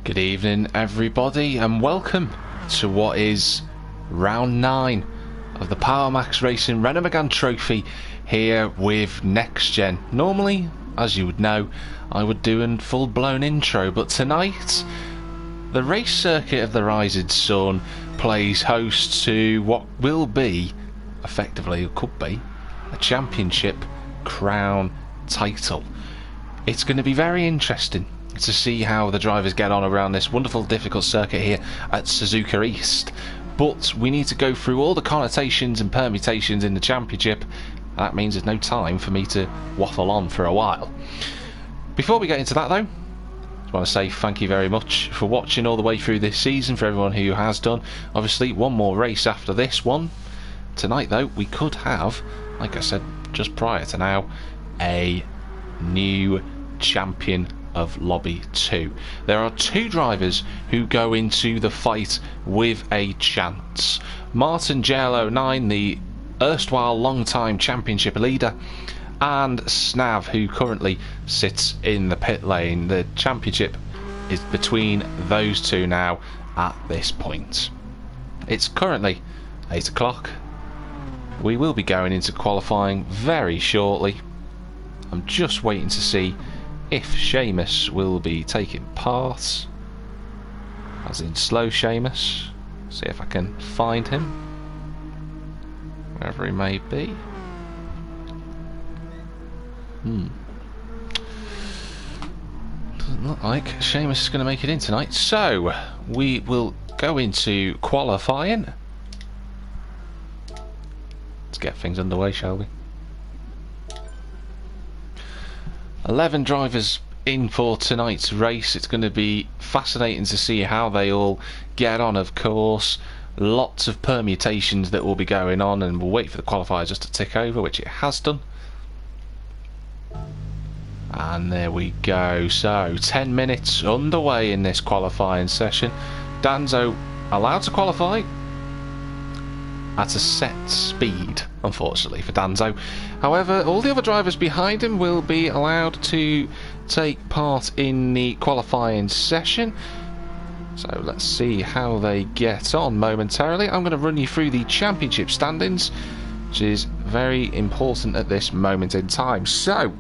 Good evening everybody and welcome to what is round 9 of the Power Max Racing Renault Megane Trophy here with NXTGEN. Normally, as you would know, I would do a full blown intro, but tonight the race circuit of the Rising Sun plays host to what will be, effectively it could be, a championship crown title. It's going to be very interesting to see how the drivers get on around this wonderful difficult circuit here at Suzuka East, but we need to go through all the connotations and permutations in the championship, and that means there's no time for me to waffle on for a while. Before we get into that though, I just want to say thank you very much for watching all the way through this season, for everyone who has done. Obviously one more race after this one. Tonight though we could have, like I said just prior to now, a new champion of Lobby 2. There are 2 drivers who go into the fight with a chance. Martin JL09, the erstwhile long-time championship leader, and Snav, who currently sits in the pit lane. The championship is between those 2 now at this point. It's currently 8 o'clock. We will be going into qualifying very shortly. I'm just waiting to see if Seamus will be taking part, as in slow Seamus. See if I can find him wherever he may be. Doesn't look like Seamus is going to make it in tonight, so we will go into qualifying. Let's get things underway, shall we? 11 drivers in for tonight's race. It's going to be fascinating to see how they all get on, of course. Lots of permutations that will be going on, and we'll wait for the qualifier just to tick over, which it has done. And there we go. So 10 minutes underway in this qualifying session. Danzo allowed to qualify at a set speed, unfortunately for Danzo. However, all the other drivers behind him will be allowed to take part in the qualifying session. So let's see how they get on momentarily. I'm going to run you through the championship standings, which is very important at this moment in time. So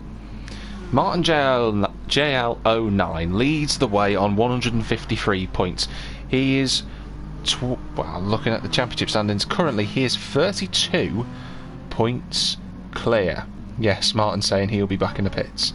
Martin JL09 leads the way on 153 points. He is well, looking at the championship standings, currently he is 32 points clear. Yes, Martin's saying he'll be back in the pits.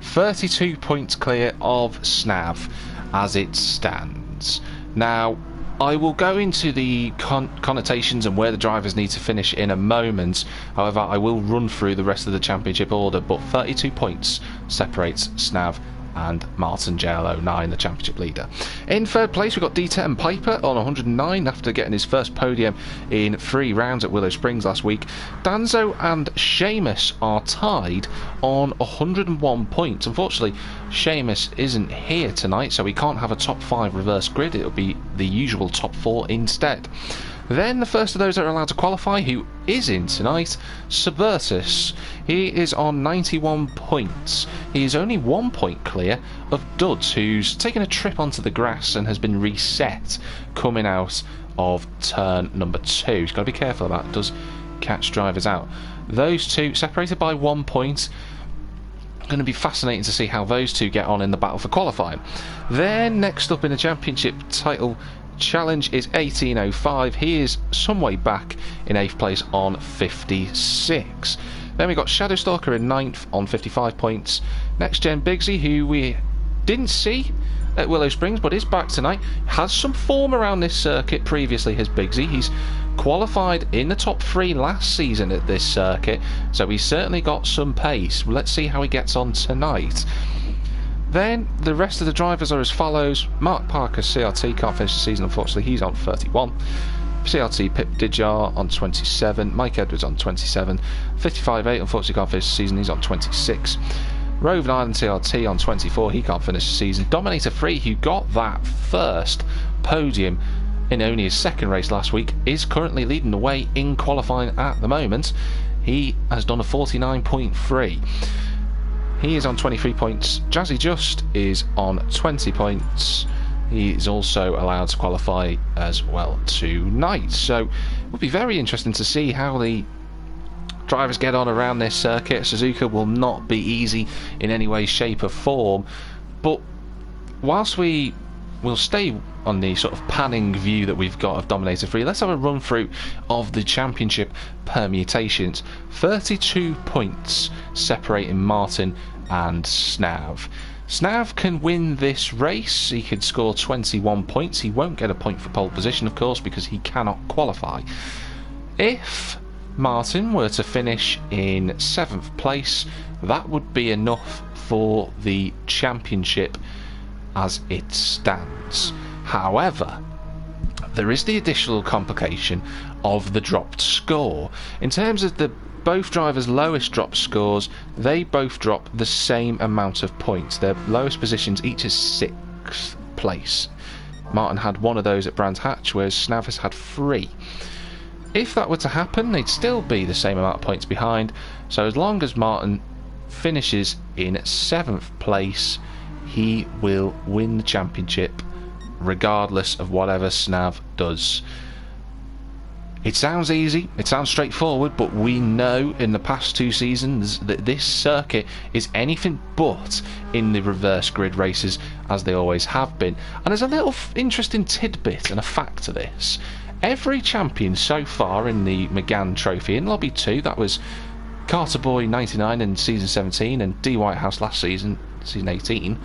32 points clear of Snav as it stands. Now, I will go into the connotations and where the drivers need to finish in a moment. However, I will run through the rest of the championship order, but 32 points separates Snav and Martin JL09, the championship leader. In third place we've got D10 and Piper on 109 after getting his first podium in 3 rounds at Willow Springs last week. Danzo and Seamus are tied on 101 points. Unfortunately, Seamus isn't here tonight, so we can't have a top 5 reverse grid. It'll be the usual top 4 instead. Then the first of those that are allowed to qualify, who is in tonight, Subertus. He is on 91 points. He is only 1 point clear of Duds, who's taken a trip onto the grass and has been reset coming out of turn number 2. He's got to be careful about it. Does catch drivers out. Those 2 separated by 1 point. Going to be fascinating to see how those 2 get on in the battle for qualifying. Then next up in the championship title challenge is 1805. He is some way back in 8th place on 56. Then we got Shadowstalker in 9th on 55 points. NXTGEN Bigsy, who we didn't see at Willow Springs but is back tonight, has some form around this circuit previously. Has Bigsy, he's qualified in the top 3 last season at this circuit, so he's certainly got some pace. Let's see how he gets on tonight. Then the rest of the drivers are as follows. Mark Parker, CRT, can't finish the season unfortunately, he's on 31. CRT Pip Didjar on 27, Mike Edwards on 27, 55.8 unfortunately can't finish the season, he's on 26. Roving Island CRT on 24, he can't finish the season. Dominator 3, who got that first podium in only his second race last week, is currently leading the way in qualifying at the moment. He has done a 49.3. He is on 23 points. Jazzy Just is on 20 points. He is also allowed to qualify as well tonight. So it will be very interesting to see how the drivers get on around this circuit. Suzuka will not be easy in any way, shape or form. But whilst we will stay on the sort of panning view that we've got of Dominator 3, let's have a run through of the championship permutations. 32 points separating Martin and Snav. Snav can win this race. He could score 21 points. He won't get a point for pole position, of course, because he cannot qualify. If Martin were to finish in 7th place, that would be enough for the championship as it stands. However, there is the additional complication of the dropped score. In terms of the both drivers' lowest drop scores, they both drop the same amount of points. Their lowest positions each is 6th place. Martin had one of those at Brands Hatch, whereas Snav has had 3. If that were to happen, they'd still be the same amount of points behind. So as long as Martin finishes in 7th place, he will win the championship regardless of whatever Snav does. It sounds easy, it sounds straightforward, but we know in the past 2 seasons that this circuit is anything but in the reverse grid races, as they always have been. And there's a little interesting tidbit and a fact to this. Every champion so far in the Megane trophy, in Lobby 2, that was Carter Boy 99 in season 17 and D Whitehouse last season, season 18,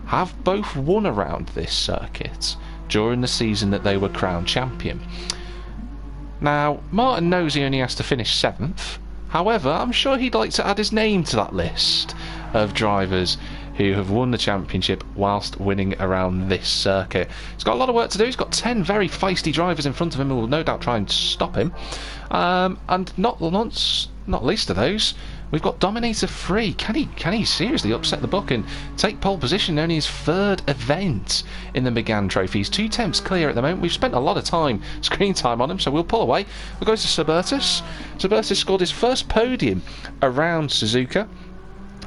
have both won around this circuit during the season that they were crowned champion. Now, Martin knows he only has to finish 7th. However, I'm sure he'd like to add his name to that list of drivers who have won the championship whilst winning around this circuit. He's got a lot of work to do. He's got 10 very feisty drivers in front of him who will no doubt try and stop him. And not least of those, we've got Dominator 3. Can he seriously upset the book and take pole position in only his 3rd event in the Megane Trophy? He's 2 temps clear at the moment. We've spent a lot of screen time on him, so we'll pull away. We'll go to Subertus. Subertus scored his first podium around Suzuka.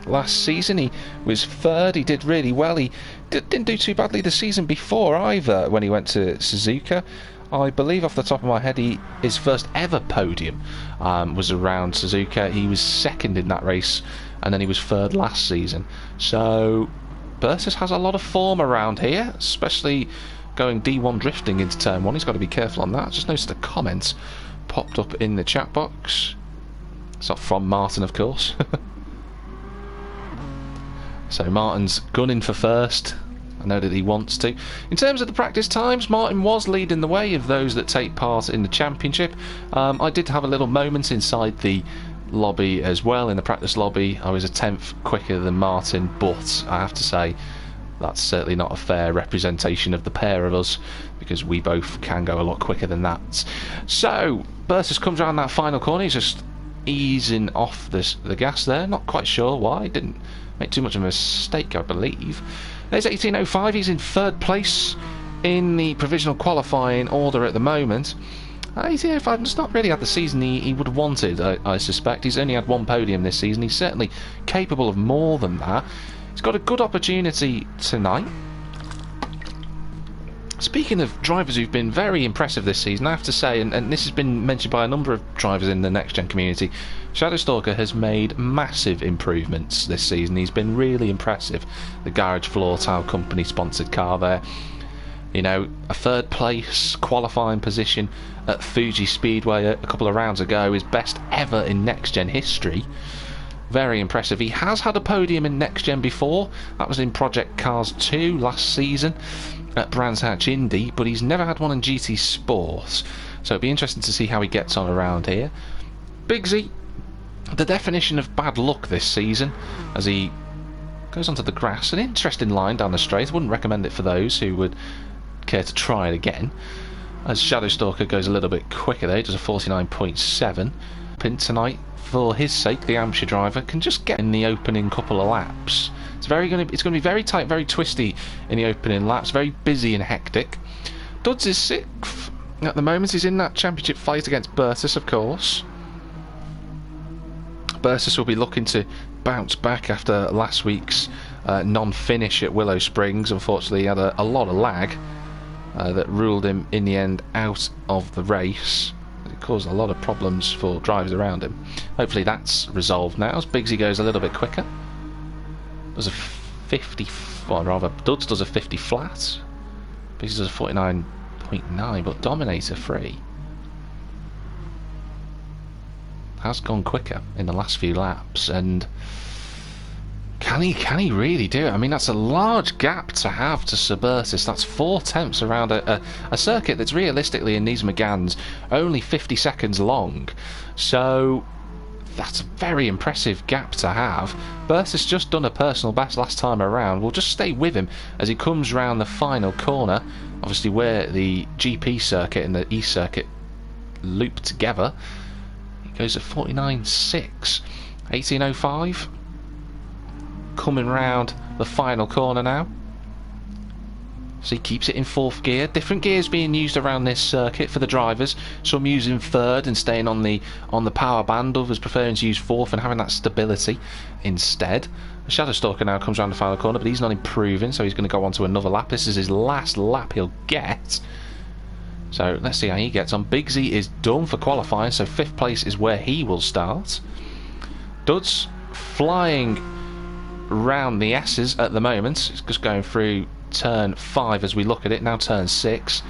Last season he was 3rd. He did really well. He didn't do too badly the season before either when he went to Suzuka. I believe off the top of my head his first ever podium was around Suzuka. He was 2nd in that race and then he was 3rd last season. So Bertus has a lot of form around here, especially going D1 drifting into turn 1. He's got to be careful on that. I just noticed a comment popped up in the chat box. It's not from Martin, of course. So Martin's gunning for first. I know that he wants to. In terms of the practice times, Martin was leading the way of those that take part in the championship. I did have a little moment inside the lobby as well, in the practice lobby. I was a 10th quicker than Martin, but I have to say that's certainly not a fair representation of the pair of us, because we both can go a lot quicker than that. So Bertus comes around that final corner. He's just easing off the gas there. Not quite sure why. Didn't make too much of a mistake, I believe. There's 18.05. He's in 3rd place in the provisional qualifying order at the moment. 18.05 has not really had the season he would have wanted, I suspect. He's only had 1 podium this season. He's certainly capable of more than that. He's got a good opportunity tonight. Speaking of drivers who've been very impressive this season, I have to say, and this has been mentioned by a number of drivers in the NXTGEN community, Shadowstalker has made massive improvements this season. He's been really impressive. The Garage Floor Tile Company sponsored car there. You know, a 3rd place qualifying position at Fuji Speedway a couple of rounds ago is best ever in NXTGEN history. Very impressive. He has had a podium in NXTGEN before. That was in Project Cars 2 last season at Brands Hatch Indy, but he's never had one in GT Sports. So it'll be interesting to see how he gets on around here. Bigsy, the definition of bad luck this season, as he goes onto the grass. An interesting line down the straight. I wouldn't recommend it for those who would care to try it again. as Shadowstalker goes a little bit quicker there, does a 49.7. Pin tonight, for his sake, the Hampshire driver can just get in the opening couple of laps. It's going to be very tight, very twisty in the opening laps, very busy and hectic. Duds is 6th at the moment. He's in that championship fight against Bertus, of course. Bertus will be looking to bounce back after last week's non-finish at Willow Springs. Unfortunately, he had a lot of lag that ruled him in the end out of the race. It caused a lot of problems for drivers around him. Hopefully that's resolved now as Bigsy goes a little bit quicker. Does a 50, well, rather Duds does a 50 flat. Bigsy does a 49.9, but Dominator free has gone quicker in the last few laps, and can he really do it? I mean, that's a large gap to have to Suburtis. That's 4 tenths around a circuit that's realistically in these Meganes only 50 seconds long. So that's a very impressive gap to have. Bertus just done a personal best last time around. We'll just stay with him as he comes round the final corner, obviously where the GP circuit and the E circuit loop together. He goes at 49.6. 18.05. Coming round the final corner now. So he keeps it in 4th gear. Different gears being used around this circuit for the drivers. Some using 3rd and staying on the power band. Others preferring to use 4th and having that stability instead. Shadowstalker now comes around the final corner, but he's not improving, so he's going to go on to another lap. This is his last lap he'll get. So let's see how he gets on. Bigsy is done for qualifying, so 5th place is where he will start. Duds flying round the S's at the moment. It's just going through turn 5 as we look at it. Now turn 6.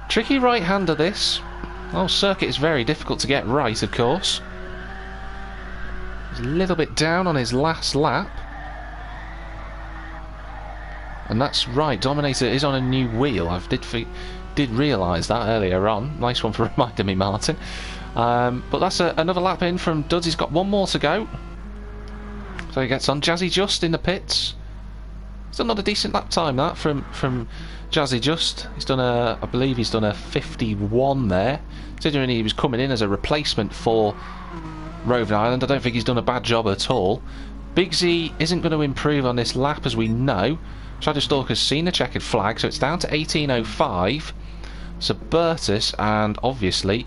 Tricky right-hander this. Oh, circuit is very difficult to get right, of course. He's a little bit down on his last lap. And that's right, Dominator is on a new wheel. I did realise that earlier on. Nice one for reminding me, Martin. But that's another lap in from Duds. He's got one more to go. So he gets on. Jazzy Just in the pits. It's another decent lap time, that, from Jazzy Just. He's done I believe he's done a 51 there. Considering he was coming in as a replacement for Roving Island, I don't think he's done a bad job at all. Bigsy isn't going to improve on this lap, as we know. Shadowstalker's seen the checkered flag, so it's down to 18.05. Suburtis, and obviously,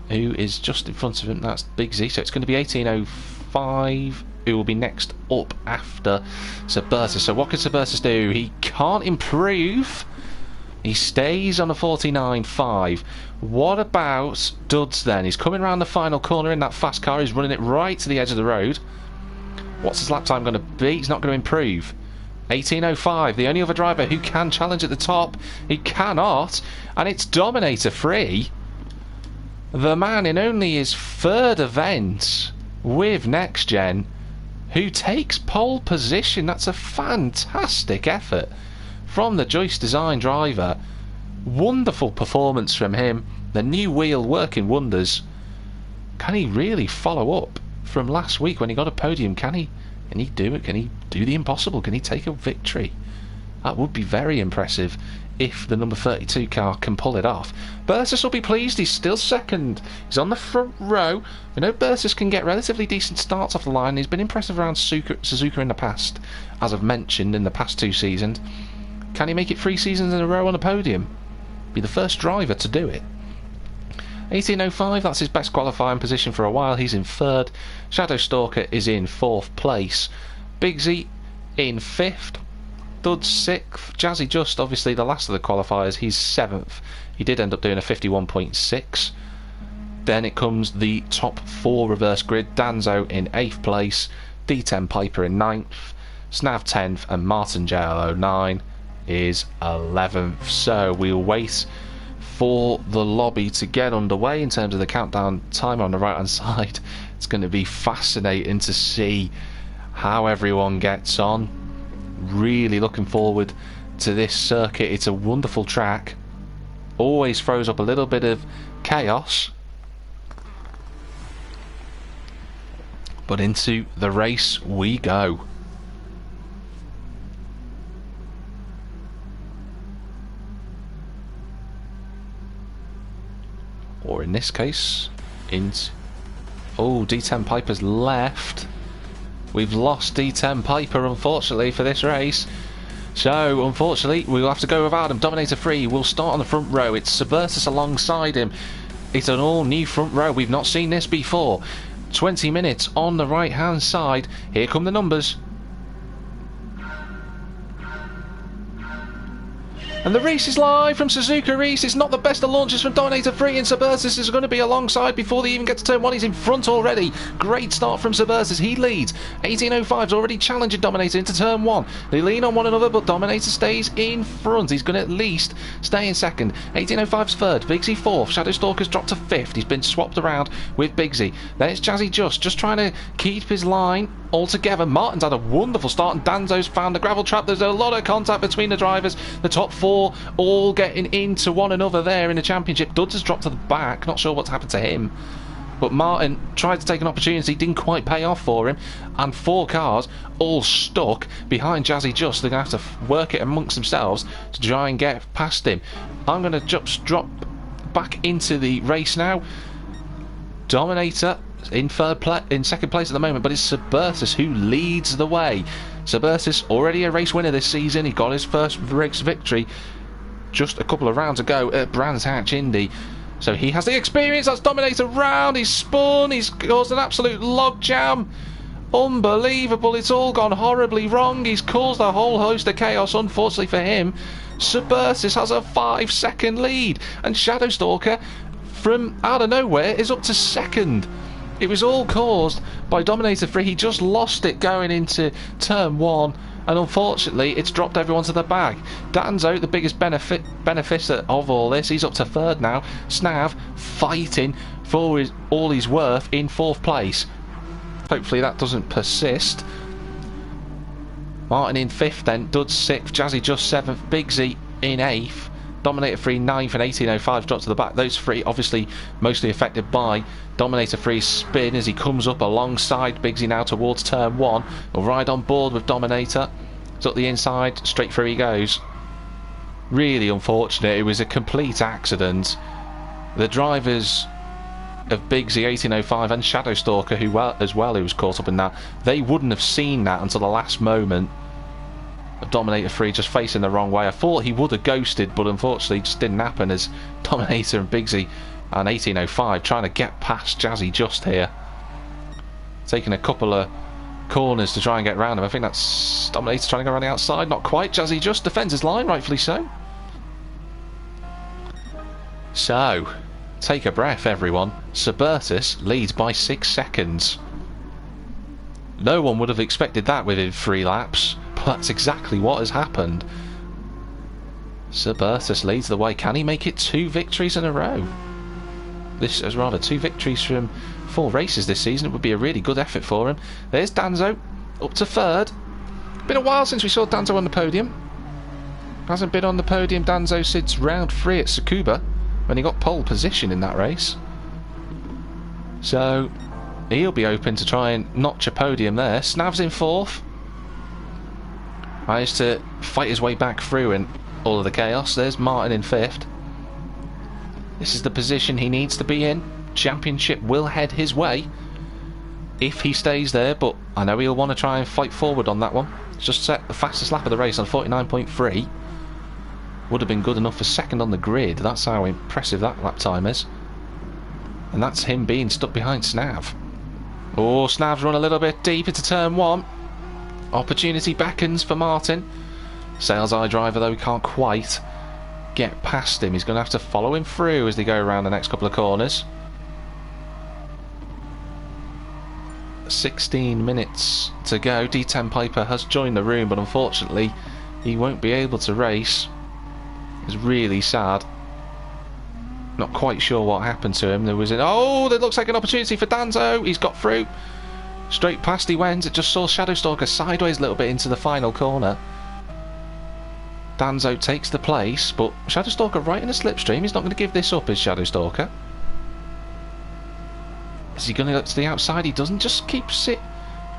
who is just in front of him, that's Bigsy, so it's going to be 18.05. Who will be next up after Suburtis. So what can Suburtis do? He can't improve. He stays on a 49.5. What about Duds then? He's coming around the final corner in that fast car. He's running it right to the edge of the road. What's his lap time going to be? He's not going to improve. 18.05. The only other driver who can challenge at the top. He cannot. And it's Dominator free. The man in only his 3rd event with NXTGEN, who takes pole position. That's a fantastic effort from the Joyce Design driver. Wonderful performance from him. The new wheel working wonders. Can he really follow up from last week when he got a podium? Can he do it? Can he do the impossible? Can he take a victory? That would be very impressive if the number 32 car can pull it off. Bertus will be pleased. He's still 2nd. He's on the front row. We know Bertus can get relatively decent starts off the line. He's been impressive around Suzuka in the past, as I've mentioned in the past 2 seasons. Can he make it 3 seasons in a row on a podium? Be the first driver to do it. 18.05, that's his best qualifying position for a while. He's in 3rd. Shadowstalker is in 4th place. Bigsy in 5th. Duds 6th. Jazzy Just, obviously the last of the qualifiers, he's 7th. He did end up doing a 51.6. Then it comes the top 4 reverse grid. Danzo in 8th place. D10 Piper in 9th. Snav 10th. And Martin JL09 is 11th. So we'll wait for the lobby to get underway in terms of the countdown timer on the right hand side. It's going to be fascinating to see how everyone gets on. Really looking forward to this circuit. It's a wonderful track. Always throws up a little bit of chaos. But into the race we go. or in this case, oh, D10 Piper's left. We've lost D10 Piper, unfortunately, for this race. So, unfortunately, we'll have to go without him. Dominator 3 will start on the front row. It's Suburtus alongside him. It's an all-new front row. We've not seen this before. 20 minutes on the right-hand side. Here come the numbers. And the race is live from Suzuka Reese. It's not the best of launches from Dominator 3, and Suburtus is going to be alongside before they even get to turn 1. He's in front already. Great start from Suburtus. He leads. 1805's already challenging Dominator into turn 1. They lean on one another, but Dominator stays in front. He's going to at least stay in second. 1805's third. Bigsy fourth. Shadow Stalker's dropped to fifth. He's been swapped around with Bigsy. There's Jazzy just trying to keep his line all together. Martin's had a wonderful start, and Danzo's found the gravel trap. There's a lot of contact between the drivers. The top 4 all getting into one another there in the championship. Duds has dropped to the back, not sure what's happened to him, but Martin tried to take an opportunity, didn't quite pay off for him, and 4 cars all stuck behind Jazzy Just. They're going to have to work it amongst themselves to try and get past him. I'm going to just drop back into the race now. Dominator in second place at the moment, but it's Suburtus who leads the way. Suburtus, already a race winner this season. He got his first race victory just a couple of rounds ago at Brands Hatch Indy. So he has the experience. That's Dominator round. He's spun. He's caused an absolute logjam. Unbelievable. It's all gone horribly wrong. He's caused a whole host of chaos, unfortunately for him. Suburtus has a 5-second lead, and Shadow Stalker from out of nowhere is up to second. It was all caused by Dominator 3. He just lost it going into turn 1, and unfortunately it's dropped everyone to the back. Danzo, the biggest beneficiary of all this, he's up to third now. Snav fighting for all he's worth in 4th place. Hopefully that doesn't persist. Martin in 5th then, Duds 6th, Jazzy Just 7th, Bigsy in 8th. Dominator 3 9th, and 1805 dropped to the back. Those 3 obviously mostly affected by Dominator 3's spin as he comes up alongside Bigsy now towards turn 1. Will ride on board with Dominator. It's up the inside, straight through he goes. Really unfortunate. It was a complete accident. The drivers of Bigsy, 1805 and Shadow Stalker who was caught up in that, they wouldn't have seen that until the last moment. Dominator 3 just facing the wrong way. I thought he would have ghosted, but unfortunately it just didn't happen as Dominator and Bigsy and 1805 trying to get past Jazzy Just here. Taking a couple of corners to try and get around him. I think that's Dominator trying to go around the outside. Not quite. Jazzy Just defends his line, rightfully so. So, take a breath everyone. Suburtus leads by 6 seconds. No one would have expected that within 3 laps. That's exactly what has happened. Suburtus leads the way. Can he make it 2 victories in a row? This is rather 2 victories from 4 races this season. It would be a really good effort for him. There's Danzo up to 3rd. Been a while since we saw Danzo on the podium. Hasn't been on the podium, Danzo, since round 3 at Tsukuba when he got pole position in that race. So he'll be open to try and notch a podium there. Snav's in 4th. Managed to fight his way back through in all of the chaos. There's Martin in 5th. This is the position he needs to be in. Championship will head his way if he stays there, but I know he'll want to try and fight forward on that one. Just set the fastest lap of the race on 49.3. Would have been good enough for 2nd on the grid. That's how impressive that lap time is. And that's him being stuck behind Snav. Oh, Snav's run a little bit deep into turn 1. Opportunity beckons for Martin. Sales Eye driver though, he can't quite get past him. He's going to have to follow him through as they go around the next couple of corners. 16 minutes to go. D10 Piper has joined the room, but unfortunately he won't be able to race. It's really sad. Not quite sure what happened to him. There was that looks like an opportunity for Danzo. He's got through. Straight past he went. It just saw Shadow Stalker sideways a little bit into the final corner. Danzo takes the place, but Shadow Stalker right in the slipstream. He's not going to give this up, is Shadow Stalker. Is he going to go to the outside? He doesn't. Just keeps it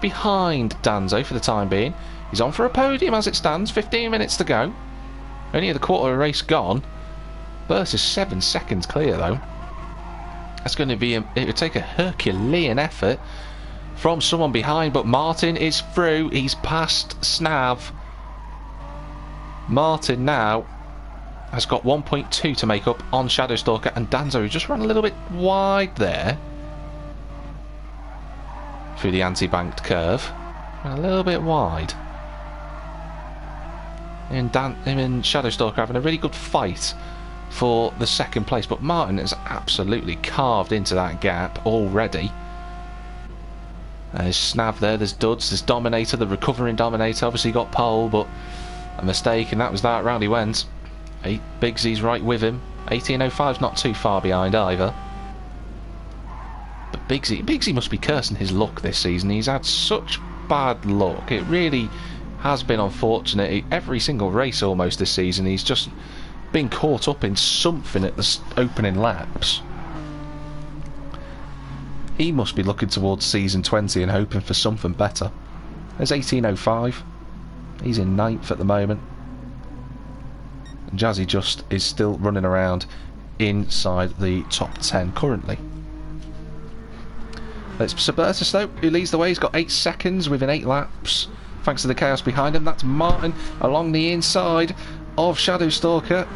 behind Danzo for the time being. He's on for a podium as it stands. 15 minutes to go. Only the quarter of the race gone. Burst is 7 seconds clear though. That's going to be it would take a Herculean effort from someone behind, but Martin is through. He's past Snav. Martin now has got 1.2 to make up on Shadowstalker, and Danzo just ran a little bit wide there through the anti-banked curve. Ran a little bit wide. Him and Shadowstalker having a really good fight for the second place, but Martin has absolutely carved into that gap already. There's Snav there, there's Duds, there's Dominator, the recovering Dominator, obviously got pole, but a mistake, and that was that. Round he went. Bigsy's right with him. 18.05's not too far behind either. But Bigsy must be cursing his luck this season. He's had such bad luck. It really has been unfortunate. Every single race almost this season, he's just been caught up in something at the opening laps. He must be looking towards season 20 and hoping for something better. There's 18.05. He's in 9th at the moment. And Jazzy just is still running around inside the top 10 currently. It's Suburtus though, who leads the way. He's got 8 seconds within 8 laps. Thanks to the chaos behind him. That's Martin along the inside of Shadowstalker.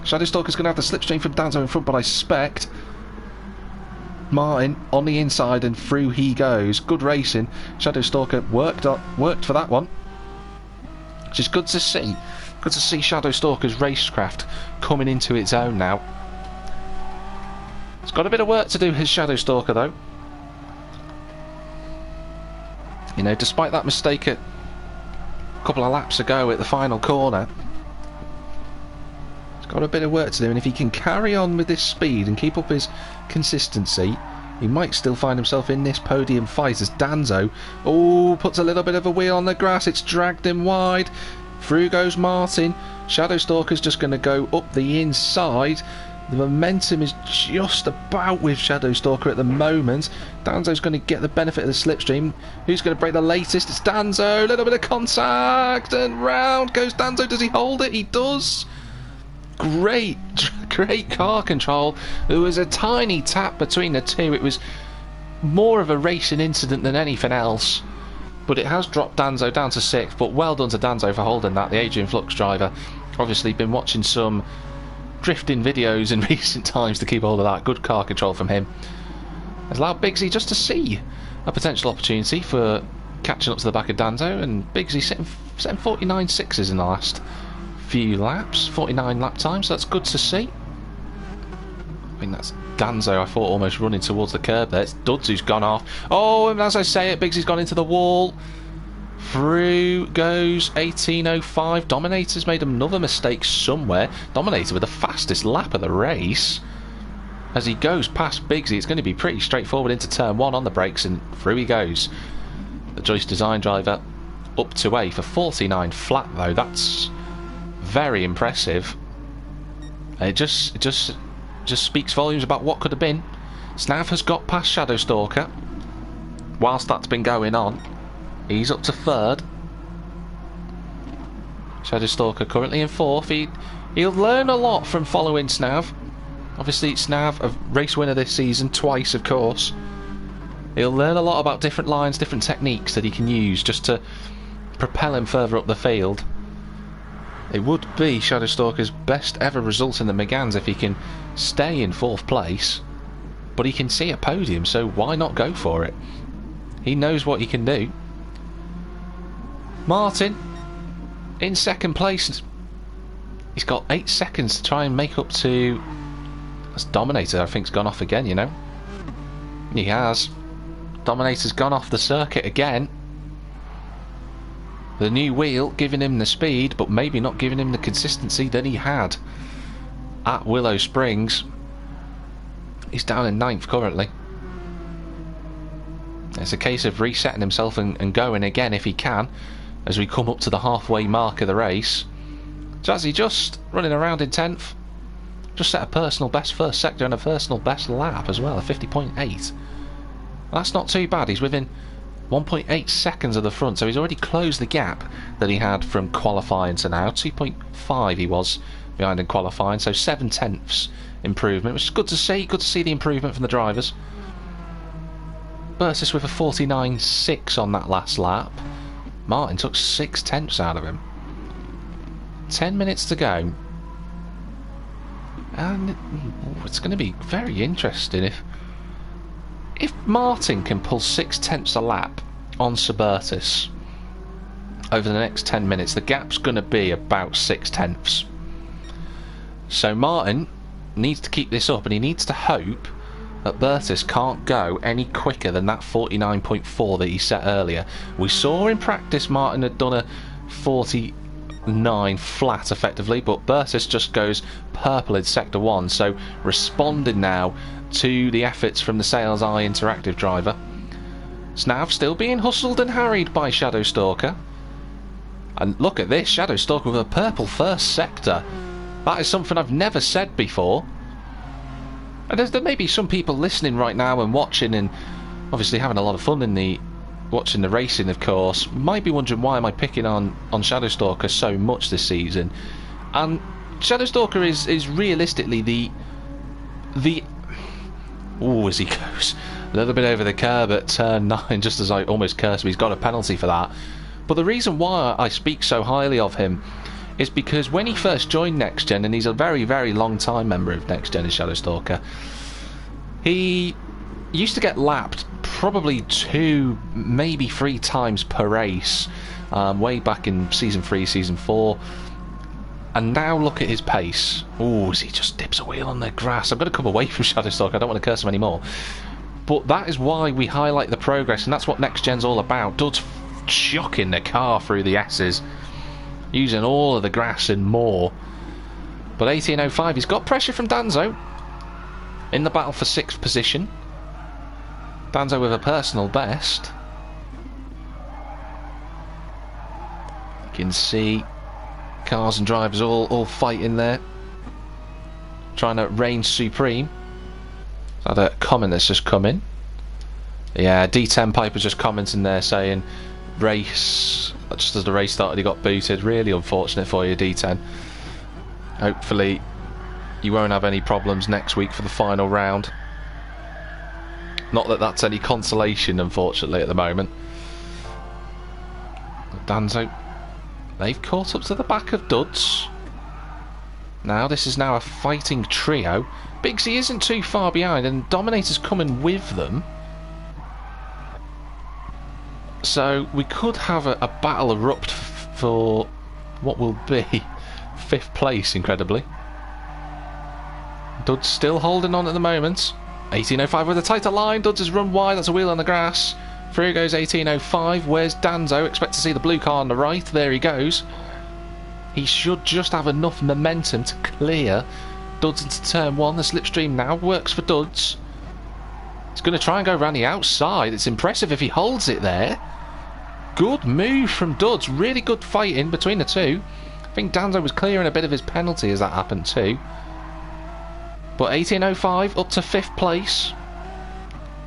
Shadowstalker's going to have the slipstream from Danzo in front, but I suspect Martin on the inside, and through he goes. Good racing. Shadowstalker worked for that one, which is good to see. Good to see Shadowstalker's racecraft coming into its own now. It's got a bit of work to do, his Shadowstalker though. You know, despite that mistake a couple of laps ago at the final corner, he's got a bit of work to do, and if he can carry on with this speed and keep up his consistency, he might still find himself in this podium fight as Danzo, puts a little bit of a wheel on the grass. It's dragged him wide. Through goes Martin. Shadowstalker's just going to go up the inside. The momentum is just about with Shadowstalker at the moment. Danzo's going to get the benefit of the slipstream. Who's going to break the latest? It's Danzo. A little bit of contact, and round goes Danzo. Does he hold it? He does. Great car control. There was a tiny tap between the two. It was more of a racing incident than anything else, but it has dropped Danzo down to 6th. But well done to Danzo for holding that. The Adrian Flux driver, obviously been watching some drifting videos in recent times to keep hold of that. Good car control from him. Has allowed Bigsy just to see a potential opportunity for catching up to the back of Danzo, and Bigsy setting 49 sixes in the last few laps, 49 lap times, so that's good to see. I think that's Danzo, I thought, almost running towards the curb there. It's Duds who's gone off. Oh, and as I say it, Bigsy's gone into the wall. Through goes 18.05. Dominator's made another mistake somewhere. Dominator with the fastest lap of the race. As he goes past Bigsy, it's going to be pretty straightforward into turn 1 on the brakes, and through he goes. The Joyce Design driver up to A for 49 flat though. That's very impressive. It just speaks volumes about what could have been. Snav has got past Shadowstalker whilst that's been going on. He's up to 3rd. Shadowstalker currently in 4th. He'll learn a lot from following Snav. Obviously Snav, a race winner this season, twice of course. He'll learn a lot about different lines, different techniques that he can use just to propel him further up the field. It would be Shadowstalker's best ever result in the Meganes if he can stay in 4th place, but he can see a podium, so why not go for it? He knows what he can do. Martin in 2nd place. He's got 8 seconds to try and make up to... That's Dominator, I think, has gone off again, you know. He has. Dominator's gone off the circuit again. The new wheel giving him the speed, but maybe not giving him the consistency that he had at Willow Springs. He's down in 9th currently. It's a case of resetting himself and going again if he can, as we come up to the halfway mark of the race. Jazzy just running around in 10th. Just set a personal best first sector and a personal best lap as well, a 50.8. That's not too bad. He's within 1.8 seconds of the front, so he's already closed the gap that he had from qualifying to now. 2.5 he was behind in qualifying, so 7/10 improvement, which is good to see. Good to see the improvement from the drivers. Burtis with a 49.6 on that last lap. Martin took 6/10 out of him. 10 minutes to go. And it's going to be very interesting if Martin can pull 6/10 a lap on Suburtis over the next 10 minutes. The gap's going to be about 6/10. So Martin needs to keep this up, and he needs to hope that Burtis can't go any quicker than that 49.4 that he set earlier. We saw in practice Martin had done a 49 flat effectively, but Burtis just goes purple in sector 1, so responding now to the efforts from the Sales Eye Interactive driver. Snav still being hustled and harried by Shadowstalker. And look at this, Shadowstalker with a purple first sector. That is something I've never said before. And there may be some people listening right now and watching, and obviously having a lot of fun in watching the racing, of course, might be wondering why am I picking on Shadowstalker so much this season. And Shadowstalker is realistically the as he goes a little bit over the curb at turn 9, just as I almost cursed him. He's got a penalty for that. But the reason why I speak so highly of him is because when he first joined NXTGEN, and he's a very, very long time member of NXTGEN in Shadowstalker, he used to get lapped probably 2, maybe 3 times per race, way back in Season 3, Season 4. And now look at his pace. Ooh, as he just dips a wheel on the grass. I'm going to come away from Shadowstalker, I don't want to curse him anymore. But that is why we highlight the progress, and that's what NXTGEN's all about. Dud's chucking the car through the S's, using all of the grass and more. But 18.05, he's got pressure from Danzo in the battle for 6th position. Danzo with a personal best. You can see cars and drivers all fighting there, trying to reign supreme. Is that a comment that's just come in? Yeah, D10 Piper's just commenting there saying race, just as the race started he got booted. Really unfortunate for you, D10. Hopefully you won't have any problems next week for the final round. Not that that's any consolation, unfortunately, at the moment. Danzo, they've caught up to the back of Duds. Now this is now a fighting trio. Bigsy isn't too far behind, and Dominator's coming with them. So we could have a battle erupt for what will be 5th place, incredibly. Duds still holding on at the moment. 18.05 with a tighter line. Duds has run wide. That's a wheel on the grass. Through goes 18.05. Where's Danzo? Expect to see the blue car on the right. There he goes. He should just have enough momentum to clear Duds into turn 1. The slipstream now works for Duds. He's going to try and go around the outside. It's impressive if he holds it there. Good move from Duds. Really good fighting between the two. I think Danzo was clearing a bit of his penalty as that happened too. But 18.05 up to 5th place.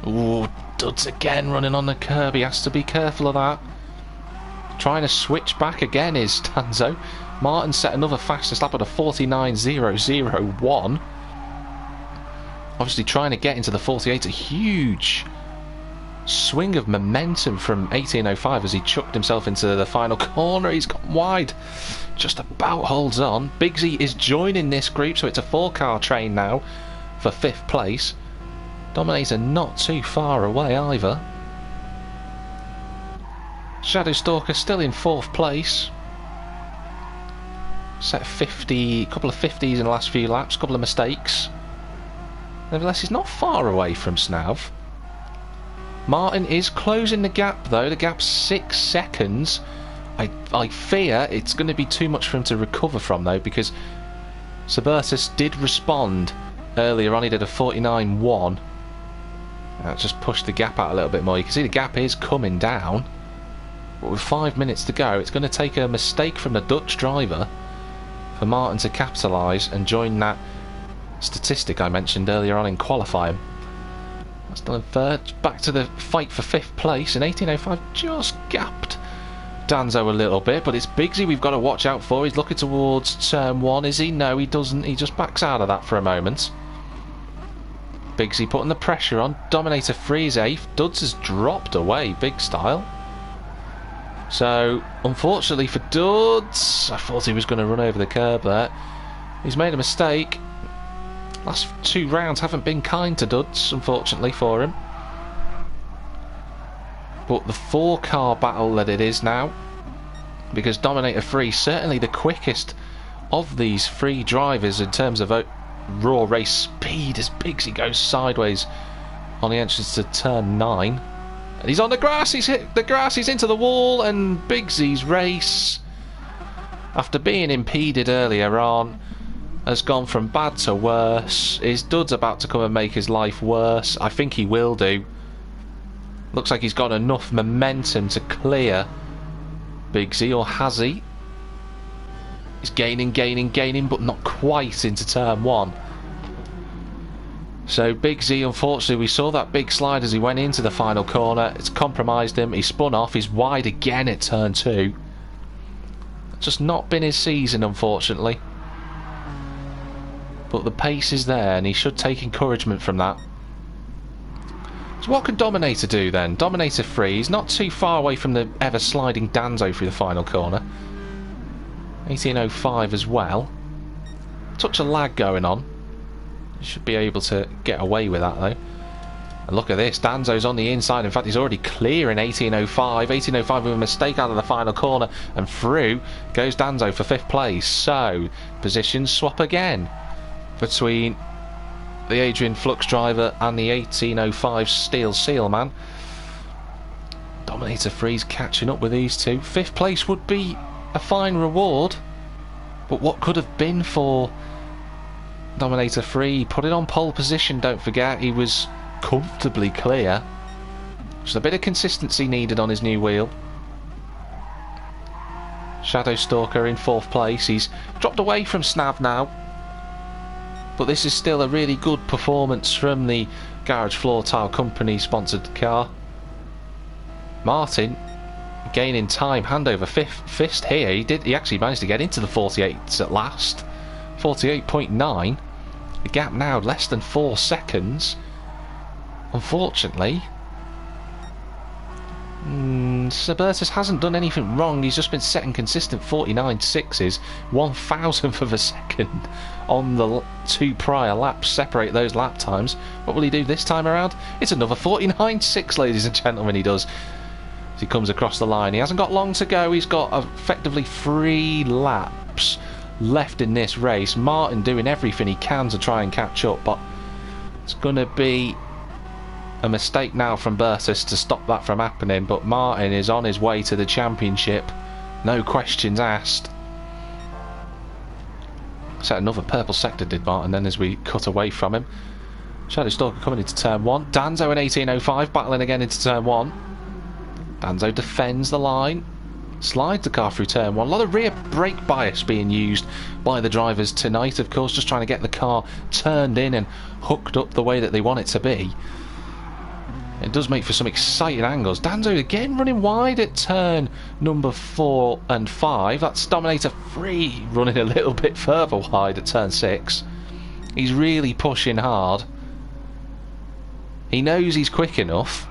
Ooh, Duds again running on the curb. He has to be careful of that. Trying to switch back again is Danzo. Martin set another fastest lap at a 49.001. Obviously trying to get into the 48. A huge swing of momentum from 18.05 as he chucked himself into the final corner. He's gone wide. Just about holds on. Bigsy is joining this group, so it's a 4-car train now for 5th place. Dominator not too far away either. Shadowstalker still in 4th place. Set 50, couple of 50s in the last few laps, couple of mistakes. Nevertheless, he's not far away from Snav. Martin is closing the gap though. The gap's 6 seconds. I fear it's going to be too much for him to recover from though, because Suburtis did respond earlier on. He did a 49.1. That just pushed the gap out a little bit more. You can see the gap is coming down. But with 5 minutes to go, it's going to take a mistake from the Dutch driver for Martin to capitalise and join that statistic I mentioned earlier on in qualifying. Still in third. Back to the fight for 5th place. In 18.05, just gapped Danzo a little bit, but it's Bigsy we've got to watch out for. He's looking towards turn 1, is he? No, he doesn't. He just backs out of that for a moment. Bigsy putting the pressure on. Dominator Free is 8th. Duds has dropped away, big style. So, unfortunately for Duds, I thought he was going to run over the curb there. He's made a mistake. Last 2 rounds haven't been kind to Duds, unfortunately for him. But the 4-car battle that it is now, because Dominator Free, certainly the quickest of these 3 drivers in terms of raw race speed, as Bigsy goes sideways on the entrance to turn 9. And he's on the grass, he's hit the grass, he's into the wall, and Bigsy's race, after being impeded earlier on, has gone from bad to worse. Is Dud's about to come and make his life worse? I think he will do. Looks like he's got enough momentum to clear Bigsy, or has he? He's gaining, but not quite into turn 1. So Bigsy, unfortunately, we saw that big slide as he went into the final corner. It's compromised him. He spun off. He's wide again at turn 2. It's just not been his season, unfortunately. But the pace is there, and he should take encouragement from that. So what can Dominator do then? Dominator Free. He's not too far away from the ever-sliding Danzo through the final corner. 18.05 as well. Touch of lag going on. He should be able to get away with that though. And look at this, Danzo's on the inside. In fact, he's already clear in 18.05. 18.05 with a mistake out of the final corner, and through goes Danzo for 5th place. So, positions swap again between the Adrian Flux driver and the 18.05 Steel Seal man. Dominator Free's catching up with these two. 5th place would be a fine reward, but what could have been for Dominator Free? Put it on pole position, don't forget. He was comfortably clear. Just a bit of consistency needed on his new wheel. Shadow Stalker in 4th place. He's dropped away from Snav now, but this is still a really good performance from the Garage Floor Tile Company sponsored car. Martin gaining time, hand over fist here. He actually managed to get into the 48s at last. 48.9. The gap now less than 4 seconds. Unfortunately, Suburtus hasn't done anything wrong. He's just been setting consistent 49.6s, 1,000th of a second on the 2 prior laps, separate those lap times. What will he do this time around? It's another 49.6, ladies and gentlemen, he does. As he comes across the line, he hasn't got long to go. He's got effectively 3 laps left in this race. Martin doing everything he can to try and catch up, but it's going to be a mistake now from Bertus to stop that from happening. But Martin is on his way to the championship, no questions asked. Set another purple sector, did Martin then, as we cut away from him. Shadow Stalker coming into turn 1. Danzo in 18.05 battling again into turn 1. Danzo defends the line, slides the car through turn 1. A lot of rear brake bias being used by the drivers tonight, of course, just trying to get the car turned in and hooked up the way that they want it to be. It does make for some exciting angles. Danzo again running wide at turn number 4 and 5. That's Dominator Free running a little bit further wide at turn 6. He's really pushing hard. He knows he's quick enough.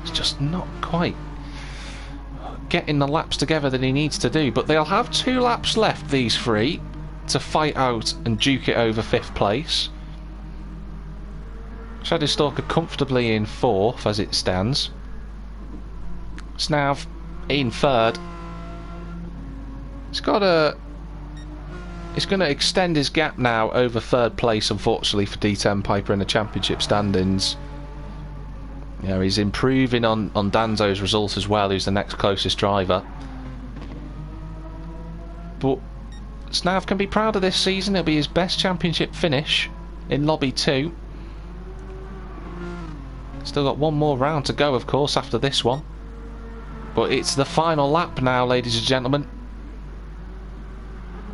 It's just not quite getting the laps together that he needs to do. But they'll have 2 laps left, these 3, to fight out and duke it over 5th place. Shadow Stalker comfortably in 4th as it stands. Snav in 3rd. It's going to extend his gap now over 3rd place, unfortunately, for D10 Piper in the championship standings. You know, he's improving on Danzo's result as well, who's the next closest driver. But Snav can be proud of this season. It'll be his best championship finish in Lobby 2. Still got one more round to go, of course, after this one. But it's the final lap now, ladies and gentlemen.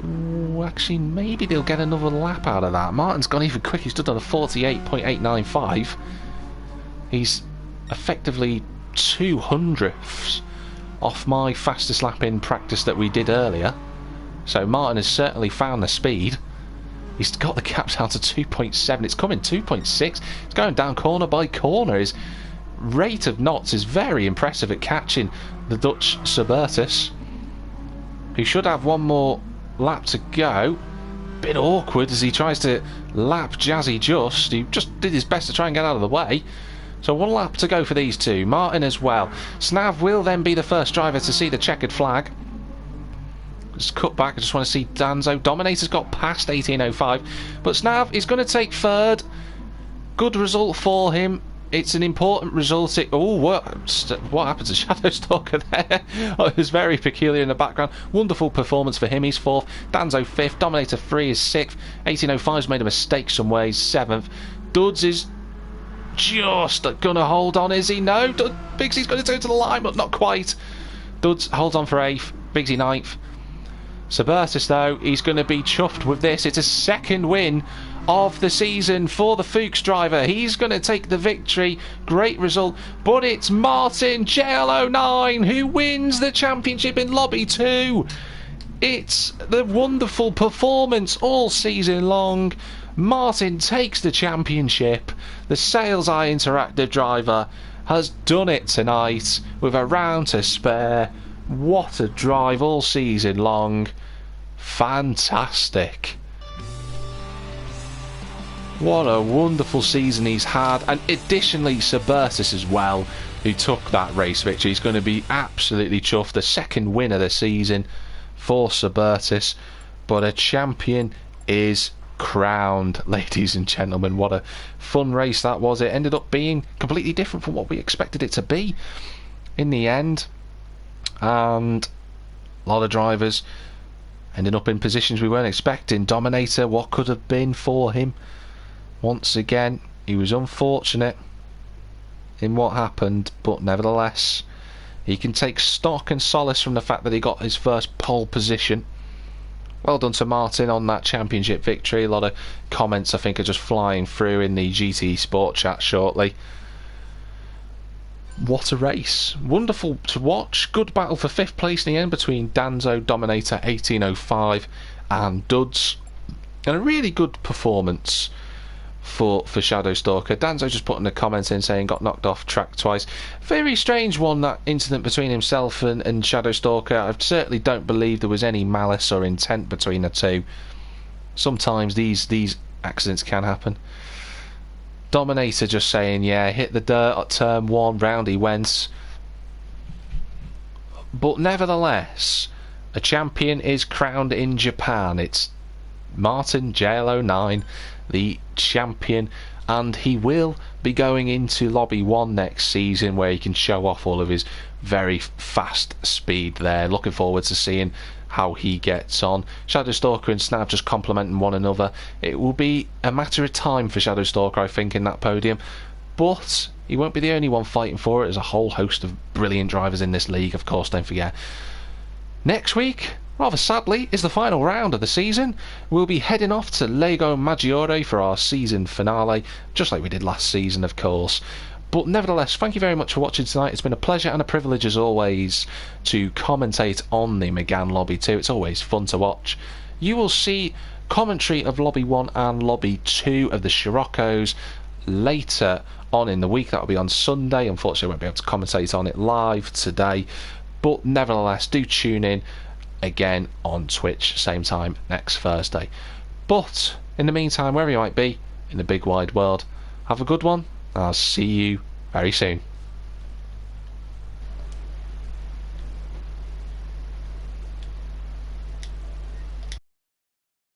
Ooh, actually, maybe they'll get another lap out of that. Martin's gone even quick. He's stood on a 48.895. He's effectively 200ths off my fastest lap in practice that we did earlier. So Martin has certainly found the speed. He's got the gap down to 2.7. It's coming 2.6. It's going down corner by corner. His rate of knots is very impressive at catching the Dutch Suburtus, who should have one more lap to go. Bit awkward as he tries to lap Jazzy Just. He just did his best to try and get out of the way. So one lap to go for these two. Martin as well. Snav will then be the first driver to see the checkered flag. Just cut back. I just want to see Danzo. Dominator's got past 18.05, but Snav is going to take third. Good result for him. It's an important result. What happened to Shadow Stalker there? Oh, it was very peculiar in the background. Wonderful performance for him. He's fourth. Danzo fifth. Dominator 3 is sixth. 18.05's made a mistake some ways. Seventh. Duds is just gonna hold on, is he? No, Bigsy's gonna turn to the line, but not quite. Duds holds on for 8th, Bigsy 9th. Suburtus, though, he's going to be chuffed with this. It's a second win of the season for the Fuchs driver. He's going to take the victory. Great result. But it's Martin JL09 who wins the championship in Lobby 2. It's the wonderful performance all season long. Martin takes the championship. The Sales Eye Interactive driver has done it tonight with a round to spare. What a drive all season long. Fantastic. What a wonderful season he's had. And additionally, Suburtus as well, who took that race victory. He's going to be absolutely chuffed. The second win of the season for Suburtus. But a champion is crowned, ladies and gentlemen. What a fun race that was. It ended up being completely different from what we expected it to be in the end. And a lot of drivers ended up in positions we weren't expecting. Dominator, what could have been for him? Once again, he was unfortunate in what happened, but nevertheless, he can take stock and solace from the fact that he got his first pole position. Well done to Martin on that championship victory. A lot of comments, I think, are just flying through in the GT Sport chat shortly. What a race. Wonderful to watch. Good battle for 5th place in the end between Danzo, Dominator, 18.05 and Duds. And a really good performance for Shadow Stalker. Danzo just put in a comment in saying got knocked off track twice. Very strange one, that incident between himself and Shadow Stalker. I certainly don't believe there was any malice or intent between the two. Sometimes these accidents can happen. Dominator just saying, yeah, hit the dirt at turn 1, round he went. But nevertheless, a champion is crowned in Japan. It's Martin JL09, the champion, and he will be going into Lobby 1 next season, where he can show off all of his very fast speed there. Looking forward to seeing how he gets on. Shadow Stalker and Snav just complementing one another. It will be a matter of time for Shadow Stalker, I think, in that podium, but he won't be the only one fighting for it. There's a whole host of brilliant drivers in this league, of course, don't forget. Next week, rather sadly, is the final round of the season. We'll be heading off to Lago Maggiore for our season finale, just like we did last season, of course. But nevertheless, thank you very much for watching tonight. It's been a pleasure and a privilege, as always, to commentate on the Megane Lobby 2. It's always fun to watch. You will see commentary of Lobby 1 and Lobby 2 of the Scirocco's later on in the week. That will be on Sunday. Unfortunately, I won't be able to commentate on it live today. But nevertheless, do tune in again on Twitch, same time next Thursday. But in the meantime, wherever you might be in the big wide world, have a good one. I'll see you very soon.